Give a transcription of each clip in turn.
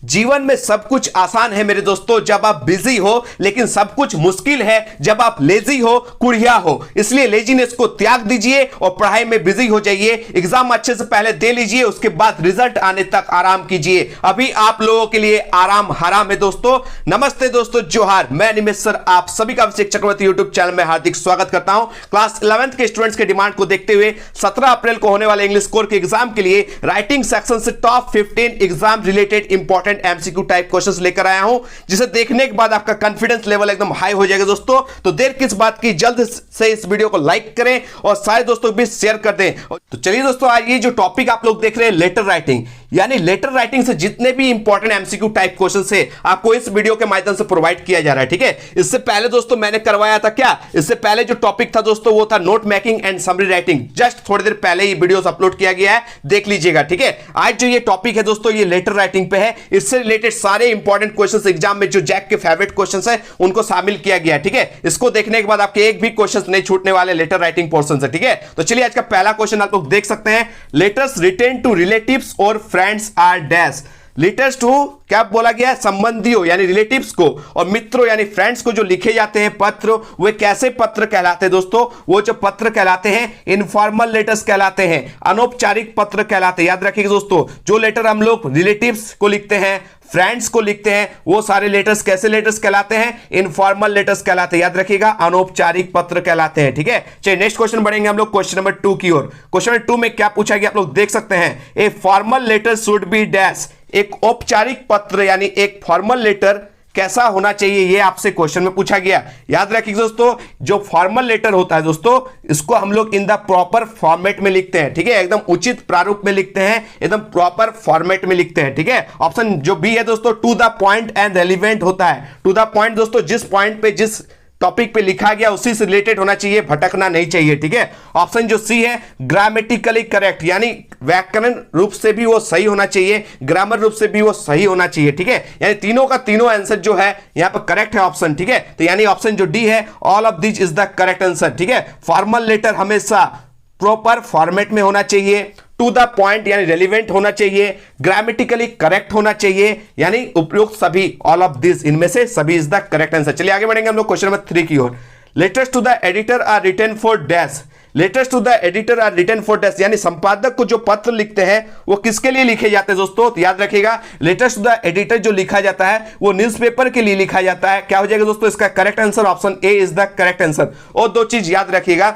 जीवन में सब कुछ आसान है मेरे दोस्तों जब आप बिजी हो, लेकिन सब कुछ मुश्किल है जब आप लेजी हो, कुड़िया हो। इसलिए लेजीनेस को त्याग दीजिए और पढ़ाई में बिजी हो जाइए। एग्जाम अच्छे से पहले दे लीजिए, उसके बाद रिजल्ट आने तक आराम कीजिए। अभी आप लोगों के लिए आराम हराम है दोस्तों। नमस्ते दोस्तों, जोहार। मैं निमेश सर आप सभी का अभिषेक चक्रवर्ती यूट्यूब चैनल में हार्दिक स्वागत करता हूं। क्लास 11th के स्टूडेंट्स के डिमांड को देखते हुए 17 अप्रैल को होने वाले इंग्लिश कोर के एग्जाम के लिए राइटिंग सेक्शन से top 15 exam related important MCQ type questions लेकर आया हूं, जिसे देखने के बाद आपका कॉन्फिडेंस लेवल एकदम हाई हो जाएगा दोस्तों। तो देर किस बात की, जल्द से इस वीडियो को लाइक करें और सारे दोस्तों भी शेयर कर दें। तो चलिए दोस्तों, आज ये जो टॉपिक आप लोग देख रहे हैं लेटर राइटिंग, यानी लेटर राइटिंग से जितने भी इंपॉर्टेंट एमसीक्यू टाइप क्वेश्चंस है आपको इस वीडियो के माध्यम से प्रोवाइड किया जा रहा है। ठीक है, इससे पहले दोस्तों मैंने करवाया था क्या, इससे पहले जो टॉपिक था दोस्तों वो था note making and summary writing. Just थोड़ी देर पहले ही वीडियोस अपलोड किया गया है, देख लीजिएगा। ठीक है, आज जो ये टॉपिक है दोस्तों ये लेटर राइटिंग पे है। इससे रिलेटेड सारे इंपॉर्टेंट क्वेश्चंस एग्जाम में जो जैक के फेवरेट क्वेश्चंस है उनको शामिल किया गया है। ठीक है, इसको देखने के बाद आपके एक भी क्वेश्चंस नहीं छूटने वाले लेटर राइटिंग पोर्शन से। ठीक है, तो चलिए आज का पहला क्वेश्चन आप लोग देख सकते हैं। लेटर्स रिटन टू रिलेटिव्स और friends are dash. Letters to क्या बोला गया है, संबंधियों यानी रिलेटिव्स को और मित्रों यानी फ्रेंड्स को जो लिखे जाते हैं पत्र, वे कैसे पत्र कहलाते हैं दोस्तों? वो जो पत्र कहलाते हैं इनफॉर्मल लेटर्स कहलाते हैं, अनौपचारिक पत्र कहलाते हैं। याद रखिएगा दोस्तों, जो लेटर हम लोग रिलेटिव्स को लिखते हैं, फ्रेंड्स को लिखते हैं, वो सारे लेटर्स कैसे लेटर्स कहलाते हैं? इनफॉर्मल लेटर्स कहलाते हैं। याद रखिएगा, अनौपचारिक पत्र कहलाते हैं। ठीक है, चलिए नेक्स्ट क्वेश्चन बढ़ेंगे हम लोग क्वेश्चन नंबर 2 की ओर। क्वेश्चन नंबर 2 में क्या पूछा गया आप लोग देख सकते हैं। A formal letter should be dash. एक औपचारिक पत्र यानी एक फॉर्मल लेटर कैसा होना चाहिए, ये आपसे क्वेश्चन में पूछा गया। याद रखिएगा दोस्तों, जो फॉर्मल लेटर होता है दोस्तों इसको हम लोग इन द प्रॉपर फॉर्मेट में लिखते हैं। ठीक है, एकदम उचित प्रारूप में लिखते हैं, एकदम प्रॉपर फॉर्मेट में लिखते हैं। ठीक है, ऑप्शन जो बी है दोस्तों to the point and relevant होता है। टू द पॉइंट दोस्तों जिस पॉइंट पे जिस टॉपिक पे लिखा गया उसी से रिलेटेड होना चाहिए, भटकना नहीं चाहिए। ठीक है, ऑप्शन जो सी है ग्रामेटिकली करेक्ट, यानी व्याकरण रूप से भी वो सही होना चाहिए, ग्रामर रूप से भी वो सही होना चाहिए। ठीक है, यानी तीनों का तीनों आंसर जो है यहां पर करेक्ट है ऑप्शन। ठीक है, तो यानी ऑप्शन जो डी है all of this is the correct answer. ठीक है, फॉर्मल लेटर हमेशा प्रॉपर फॉर्मेट में होना चाहिए, टू द पॉइंट यानी रेलिवेंट होना चाहिए, ग्रामेटिकली करेक्ट होना चाहिए, यानी उपयुक्त सभी, ऑल ऑफ दिस, इनमें से सभी इज द करेक्ट आंसर। चलिए आगे बढ़ेंगे हम लोग क्वेश्चन नंबर 3 की ओर। Letters to the editor are written for dash. Letters to the editor are written for dash, यानी संपादक को जो पत्र लिखते हैं वो किसके लिए लिखे जाते हैं दोस्तों? तो याद रखिएगा, लेटर्स टू द एडिटर जो लिखा जाता है वो न्यूज़पेपर के लिए लिखा जाता है। क्या हो जाएगा दोस्तों इसका correct answer? Option A is the correct answer. और दो चीज याद रखिएगा,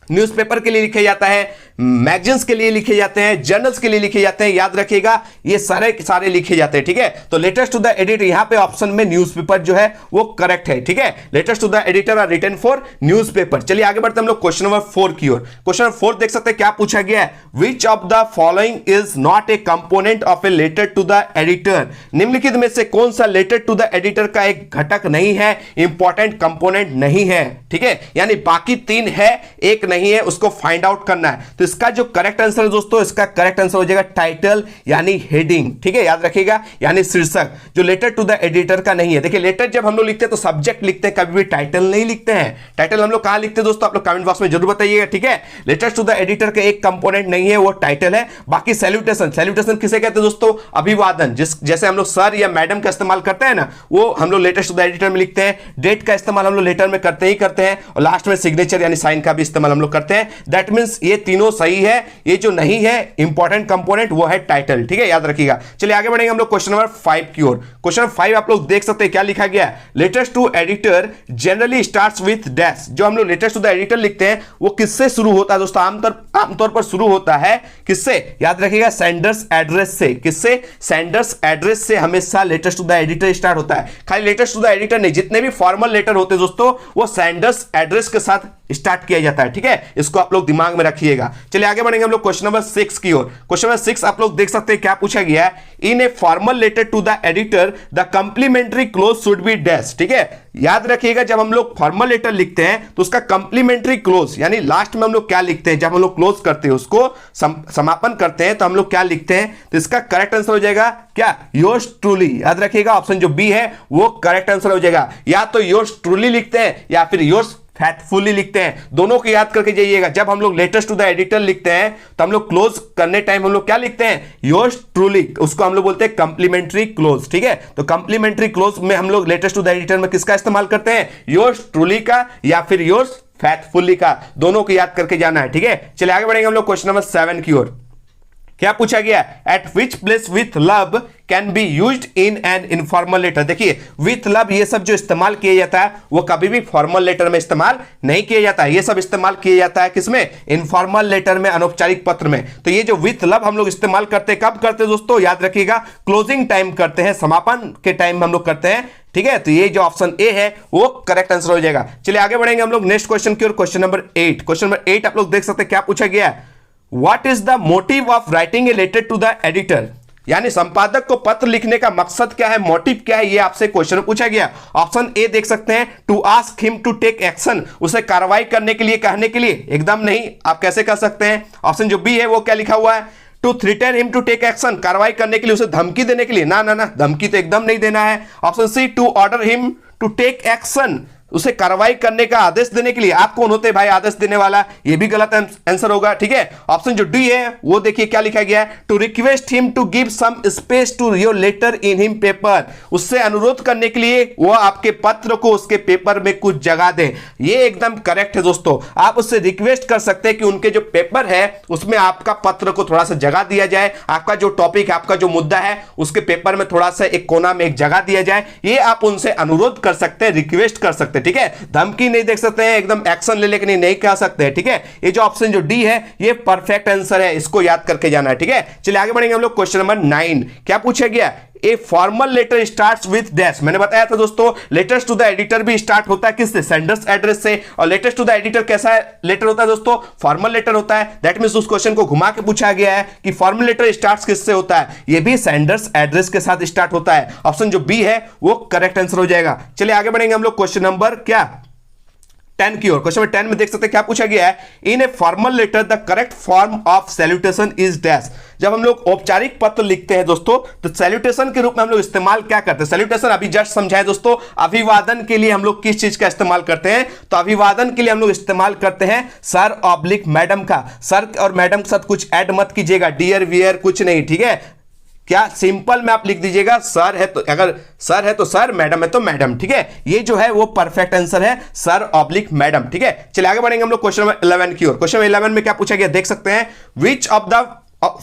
न्यूज़पेपर के लिए लिखे जाता है, मैगजीन्स के लिए लिखे जाते हैं, जर्नल्स के लिए लिखे जाते हैं। याद रखिएगा ये सारे लिखे जाते हैं। ठीक है, तो लेटर्स टू द एडिटर यहां पे ऑप्शन में न्यूज़पेपर जो है वो करेक्ट है। ठीक है, letters to the editor are written for newspaper. चलिए आगे बढ़ते हैं हम लोग क्वेश्चन नंबर 4 की ओर। क्वेश्चन नंबर 4 देख सकते हैं क्या पूछा गया है। Which of the following is not a component of a letter to the editor. निम्नलिखित में से कौन सा लेटर टू द एडिटर का एक घटक नहीं है, इंपॉर्टेंट कंपोनेंट नहीं है? ठीक है, यानी बाकी 3 है, एक नहीं है, उसको फाइंड आउट करना है। तो इसका जो करेक्ट आंसर है दोस्तों, इसका करेक्ट आंसर हो जाएगा टाइटल यानी हेडिंग। ठीक है, याद रखिएगा, यानी शीर्षक जो लेटर टू द एडिटर का नहीं है। देखिए लेटर जब हम लोग लिखते हैं तो सब्जेक्ट लिखते हैं, कभी भी टाइटल नहीं लिखते हैं। टाइटल हम लोग कहां लिखते हैं दोस्तों, आप लोग कमेंट बॉक्स में जरूर बताइएगा। ठीक है, लेटर्स टू द एडिटर का एक कंपोनेंट नहीं है, वो टाइटल है। बाकी सैल्यूटेशन, सैल्यूटेशन किसे कहते हैं दोस्तों? अभिवादन। जैसे हम लोग सर या मैडम का इस्तेमाल करते हैं ना, वो हम लोग लेटर्स टू द एडिटर में लिखते हैं। डेट का इस्तेमाल हम लोग लेटर में करते ही करते हैं, और लास्ट में सिग्नेचर यानी साइन का भी इस्तेमाल हम लोग करते हैं। दैट मींस ये तीनों सही है। ये जो नहीं है इंपॉर्टेंट कंपोनेंट वो है टाइटल। ठीक है, याद रखिएगा। चलिए आगे बढ़ेंगे हम लोग क्वेश्चन नंबर 5 की ओर। क्वेश्चन नंबर 5 आप लोग देख सकते हैं क्या लिखा गया है। Letters to editor generally starts with dash. जो हम लोग लेटर्स टू द एडिटर लिखते हैं वो किससे शुरू होता है दोस्तों? आमतौर पर शुरू होता है किससे? याद रखिएगा, सेंडर्स एड्रेस से। किससे? सेंडर्स एड्रेस से हमेशा letters to the editor start होता है। खाली लेटर्स टू द एडिटर नहीं, जितने भी फॉर्मल लेटर होते हैं दोस्तों वो सेंडर्स एड्रेस के साथ स्टार्ट किया जाता है। ठीक है, इसको आप लोग दिमाग में रखिएगा। चलिए आगे बढ़ेंगे हम लोग क्वेश्चन नंबर 6 की ओर। क्वेश्चन नंबर 6 आप लोग देख सकते हैं क्या पूछा गया है। In a formal letter to the editor the complimentary close should be dash. ठीक है, याद रखिएगा जब हम लोग फॉर्मल लेटर लिखते हैं तो उसका कंप्लीमेंट्री क्लोज यानी लास्ट में हम लोग क्या लिखते हैं, जब हम लोग क्लोज करते हैं उसको समापन करते हैं तो हम लोग क्या लिखते हैं? तो इसका करेक्ट आंसर हो जाएगा क्या? Yours truly. याद रखिएगा ऑप्शन जो बी है वो करेक्ट आंसर हो जाएगा। या तो योर्स ट्रूली लिखते हैं या फिर योर्स फैथफुली लिखते हैं। दोनों को याद करके जाइएगा। जब हम लोग लेटर्स टू द एडिटर लिखते हैं तो हम लोग क्लोज करने टाइम हम लोग क्या लिखते हैं, योर्स ट्रूली, उसको हम लोग बोलते हैं कंप्लीमेंट्री क्लोज। ठीक है, तो कंप्लीमेंट्री क्लोज में हम लोग लेटर्स टू द एडिटर में किसका इस्तेमाल करते हैं, योर्स ट्रूली का या फिर योर्स फैथफुली का, दोनों को याद करके जाना है। ठीक है, चलिए आगे बढ़ेंगे हम लोग क्वेश्चन नंबर 7 की ओर। क्या पूछा गया, at which place with love can be used in an informal letter. देखिए विथ लव ये सब जो इस्तेमाल किया जाता है वो कभी भी फॉर्मल लेटर में इस्तेमाल नहीं किया जाता है। ये सब इस्तेमाल किया जाता है किसमें, इनफॉर्मल लेटर में, अनौपचारिक पत्र में। तो ये जो विथ लव हम लोग इस्तेमाल करते हैं, कब करते हैं दोस्तों, याद रखिएगा, क्लोजिंग टाइम करते हैं, समापन के टाइम हम लोग करते हैं। ठीक है, तो ये जो ऑप्शन ए है वो करेक्ट आंसर हो जाएगा। चलिए आगे बढ़ेंगे हम लोग नेक्स्ट क्वेश्चन की ओर। क्वेश्चन नंबर 8, क्वेश्चन नंबर 8 आप लोग देख सकते हैं क्या पूछा गया है, What is the motive of writing a letter to the editor? यानी संपादक को पत्र लिखने का मकसद क्या है, मोटिव क्या है, ये आपसे क्वेश्चन पूछा गया। ऑप्शन ए देख सकते हैं, to ask him to take action, उसे कार्रवाई करने के लिए, कहने के लिए, एकदम नहीं, आप कैसे कर सकते हैं। ऑप्शन जो बी है वो क्या लिखा हुआ है, to threaten him to take action, कार्रवाई करने के लिए, उसे धमकी देने के लिए, ना ना ना, धमकी तो एकदम नहीं देना है। Option C, to order him to take action, उसे कार्रवाई करने का आदेश देने के लिए। आप कौन होते हैं भाई आदेश देने वाला, ये भी गलत आंसर होगा। ठीक है, ऑप्शन जो डी है वो देखिए क्या लिखा गया है, to request him to give some space to your letter in him paper, उससे अनुरोध करने के लिए वो आपके पत्र को उसके पेपर में कुछ जगह दे। ये एकदम करेक्ट है दोस्तों, आप उससे रिक्वेस्ट कर सकते हैं कि उनके जो पेपर है उसमें आपका पत्र को थोड़ा सा जगह दिया जाए, आपका जो टॉपिक है, आपका जो मुद्दा है उसके पेपर में थोड़ा सा एक कोना में एक जगह दिया जाए। ये आप उनसे अनुरोध कर सकते हैं, रिक्वेस्ट कर सकते हैं। ठीक है, धमकी नहीं देख सकते हैं, एकदम एक्शन ले लेके नहीं कह सकते हैं। ठीक है, ये जो ऑप्शन जो डी है ये परफेक्ट आंसर है, इसको याद करके जाना है। ठीक है, चलिए आगे बढ़ेंगे हम लोग क्वेश्चन नंबर 9। क्या पूछा गया, a formal letter starts with dash. मैंने बताया था दोस्तों लेटर्स टू द एडिटर भी स्टार्ट होता है किससे, सेंडर्स एड्रेस से। और लेटर्स टू द एडिटर कैसा लेटर होता है दोस्तों, फॉर्मल लेटर होता है। दैट मींस उस क्वेश्चन को घुमा के पूछा गया है कि फॉर्मल लेटर स्टार्ट्स किससे होता है, ये भी सेंडर्स एड्रेस के साथ स्टार्ट होता है। ऑप्शन जो बी है वो करेक्ट आंसर हो जाएगा। चलिए आगे बढ़ेंगे हम लोग क्वेश्चन नंबर क्या 10 की ओर। क्वेश्चन नंबर 10 में देख सकते हैं क्या पूछा गया है, in a formal letter the correct form of salutation is dash. जब हम लोग औपचारिक पत्र लिखते हैं दोस्तों तो सैल्यूटेशन के रूप में हम लोग इस्तेमाल क्या करते हैं, सैल्यूटेशन अभी जस्ट समझाए दोस्तों। अभिवादन के लिए हम लोग किस चीज का इस्तेमाल करते हैं, तो अभिवादन के लिए हम लोग इस्तेमाल करते हैं सर ऑब्लिक मैडम का। सर और मैडम के साथ कुछ ऐड मत कीजिएगा, डियर वियर कुछ नहीं। ठीक है, क्या सिंपल में आप लिख दीजिएगा, सर है तो अगर सर है तो सर, मैडम है तो मैडम। ठीक है, ये जो है वो परफेक्ट आंसर है, सर ऑब्लिक मैडम। ठीक है, चलिए आगे बढ़ेंगे हम लोग क्वेश्चन नंबर 11 की ओर। क्वेश्चन नंबर 11 में क्या पूछा गया देख सकते हैं,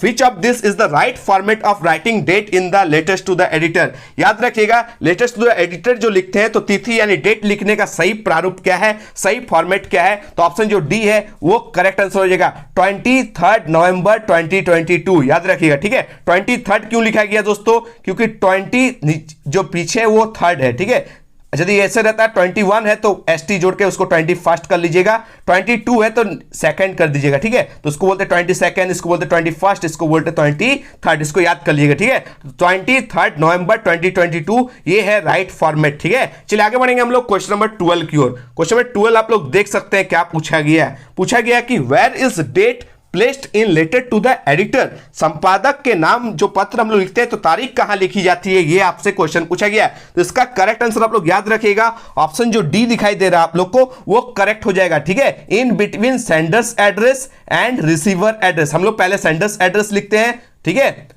Which of this is the right format of writing date in the letters to the editor। याद रखिएगा लेटर्स टू द एडिटर जो लिखते हैं तो तिथि यानी डेट लिखने का सही प्रारूप क्या है, सही फॉर्मेट क्या है, तो ऑप्शन जो डी है वो करेक्ट आंसर हो जाएगा, 23 नवंबर 2022। याद रखिएगा। ठीक है, 23 क्यों लिखा गया दोस्तों, क्योंकि 20 जो पीछे है वो थर्ड है। ठीक है, यदि ऐसे रहता है 21 है तो एसटी जोड़ के उसको 21 कर लीजिएगा, 22 है तो सेकंड कर दीजिएगा। ठीक है, तो उसको बोलते 22, इसको बोलते 21, इसको बोलते 23, इसको याद कर लीजिएगा। ठीक है, 23 नवंबर 2022 ये है राइट फॉर्मेट। ठीक है, चलिए आगे बढ़ेंगे हम लोग क्वेश्चन नंबर 12 की ओर। क्वेश्चन नंबर 12 आप लोग देख सकते हैं क्या पूछा गया है, पूछा गया कि where is date placed in letter to the editor. संपादक के नाम जो पत्र हम लोग लिखते हैं तो तारीख कहां लिखी जाती है, ये आपसे क्वेश्चन पूछा गया है। तो इसका करेक्ट आंसर आप लोग याद रखिएगा, ऑप्शन जो डी दिखाई दे रहा है आप लोग को वो करेक्ट हो जाएगा। ठीक है, in between sender's address and receiver address. हम लोग पहले सेंडर्स एड्रेस लिखते हैं, ठीक है,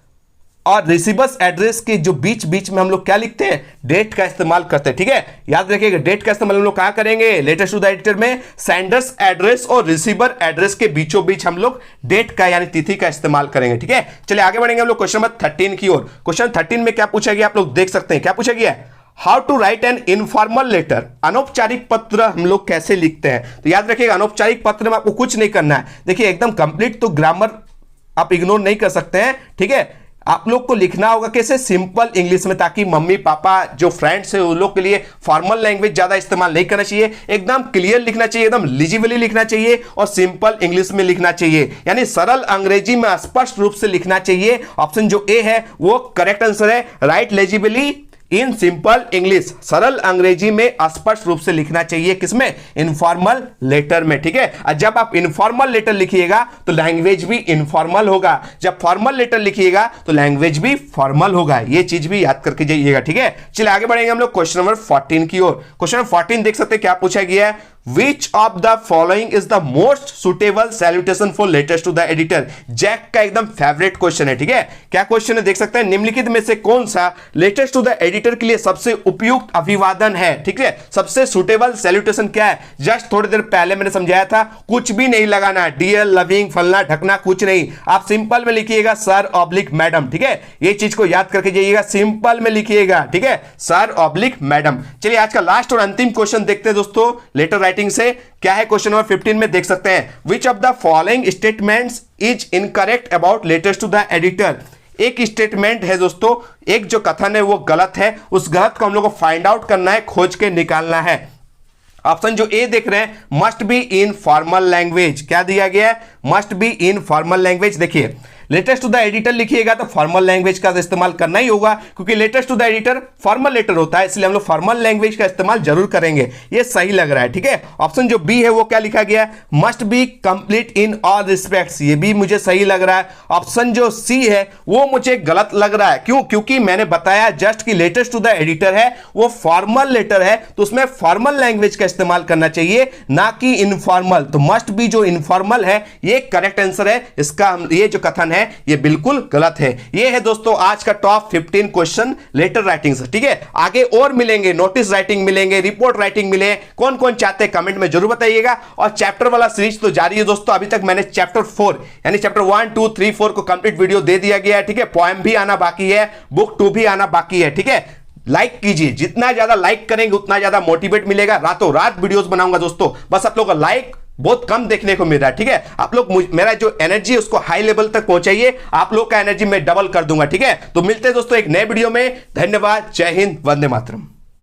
और रिसीवर्स एड्रेस के जो बीच बीच में हम लोग क्या लिखते हैं, डेट का इस्तेमाल करते हैं। ठीक है, याद रखिएगा डेट का इस्तेमाल हम लोग कहां करेंगे, लेटर्स टू द एडिटर में सेंडर्स एड्रेस और रिसीवर एड्रेस के बीचों बीच हम लोग डेट का यानी तिथि का इस्तेमाल करेंगे। ठीक है, चलिए आगे बढ़ेंगे हम लोग क्वेश्चन नंबर 13 की ओर। क्वेश्चन 13 में क्या पूछा गया आप लोग देख सकते हैं, क्या पूछा गया, how to write an informal letter. अनौपचारिक पत्र हम लोग कैसे लिखते हैं, तो याद रखिएगा अनौपचारिक पत्र में आपको कुछ नहीं करना है। देखिए एकदम कंप्लीट तो ग्रामर आप इग्नोर नहीं कर सकते हैं। ठीक है, आप लोग को लिखना होगा कैसे, सिंपल इंग्लिश में, ताकि मम्मी पापा जो फ्रेंड्स है उन लोग के लिए फॉर्मल लैंग्वेज ज्यादा इस्तेमाल नहीं करना चाहिए, एकदम क्लियर लिखना चाहिए, एकदम लीजिबली लिखना चाहिए और सिंपल इंग्लिश में लिखना चाहिए, यानी सरल अंग्रेजी में स्पष्ट रूप से लिखना चाहिए। ऑप्शन जो ए है वो करेक्ट आंसर है, राइट लेजिबली इन सिंपल इंग्लिश, सरल अंग्रेजी में स्पष्ट रूप से लिखना चाहिए, किसमें, इनफॉर्मल लेटर में। ठीक है, और जब आप इनफॉर्मल लेटर लिखिएगा तो लैंग्वेज भी इनफॉर्मल होगा, जब फॉर्मल लेटर लिखिएगा तो लैंग्वेज भी फॉर्मल होगा, ये चीज भी याद करके जाइएगा। ठीक है, चलिए आगे बढ़ेंगे हम लोग क्वेश्चन नंबर 14 की ओर। क्वेश्चन नंबर 14 देख सकते हैं क्या पूछा गया है, which of the following is the most suitable salutation for letters to the editor. जैक का एकदम फेवरेट क्वेश्चन है, ठीक है। क्या क्वेश्चन है देख सकते हैं, निम्नलिखित में से कौन सा लेटर्स टू द एडिटर के लिए सबसे उपयुक्त अभिवादन है, ठीक है। सबसे सुटेबल सैल्यूटेशन क्या है, जस्ट थोड़ी देर पहले मैंने समझाया था, कुछ भी नहीं लगाना, डियर, लविंग, फलना, ढकना, कुछ नहीं। आप सिंपल में लिखिएगा सर ऑब्लिक मैडम, ठीक है। ये चीज को याद करके जाइएगा, सिंपल में लिखिएगा, ठीक है, सर ऑब्लिक मैडम। चलिए आज का लास्ट और अंतिम क्वेश्चन देखते हैं दोस्तों लेटर राइटिंग से। क्या है क्वेश्चन नंबर 15 में देख सकते हैं, which of the following statements is incorrect about letters to the editor. एक स्टेटमेंट है दोस्तों, एक जो कथन है वो गलत है, उस गलत को हम लोग को फाइंड आउट करना है, खोज के निकालना है। ऑप्शन जो ए देख रहे हैं, must be in formal language. क्या दिया गया है, must be in formal language. देखिए लेटर्स टू द एडिटर लिखिएगा तो फॉर्मल लैंग्वेज का इस्तेमाल करना ही होगा, क्योंकि letters to the editor formal letter होता है, इसलिए हम लोग फॉर्मल लैंग्वेज का इस्तेमाल जरूर करेंगे। ये सही लग रहा है, ठीक है। ऑप्शन जो बी है वो क्या लिखा गया है, must be complete in all respects. ये भी मुझे सही लग रहा है। ऑप्शन जो सी है वो मुझे गलत लग रहा है, क्यों, क्योंकि मैंने बताया जस्ट कि लेटर्स टू द एडिटर है वो फॉर्मल लेटर है, तो उसमें फॉर्मल लैंग्वेज का इस्तेमाल करना चाहिए, ना कि इनफॉर्मल। तो मस्ट बी जो इनफॉर्मल है ये करेक्ट आंसर है, इसका ये जो कथन है ये बिल्कुल गलत है। ये है दोस्तों आज का टॉप 15 क्वेश्चन लेटर राइटिंग से, ठीक है। आगे और मिलेंगे, नोटिस राइटिंग मिलेंगे, रिपोर्ट राइटिंग मिले, कौन कौन चाहते हैं कमेंट में जरूर बताइएगा। और चैप्टर वाला सीरीज तो जारी है दोस्तों, अभी तक मैंने चैप्टर 4 यानी चैप्टर 1, 2, 3, 4 को कंप्लीट वीडियो दे दिया गया है, ठीक है। पोएम भी आना बाकी है, बुक 2 भी आना बाकी है, ठीक है। लाइक कीजिए, जितना ज्यादा लाइक करेंगे उतना ज्यादा मोटिवेट मिलेगा। रातों रात वीडियोस बनाऊंगा दोस्तों, बस आप लोगों का लाइक बहुत कम देखने को मिल रहा है, ठीक है। आप लोग मेरा जो एनर्जी है उसको हाई लेवल तक पहुंचाइए, आप लोग का एनर्जी मैं डबल कर दूंगा, ठीक है। तो मिलते हैं दोस्तों एक नए वीडियो में। धन्यवाद, जय हिंद, वंदे मातरम।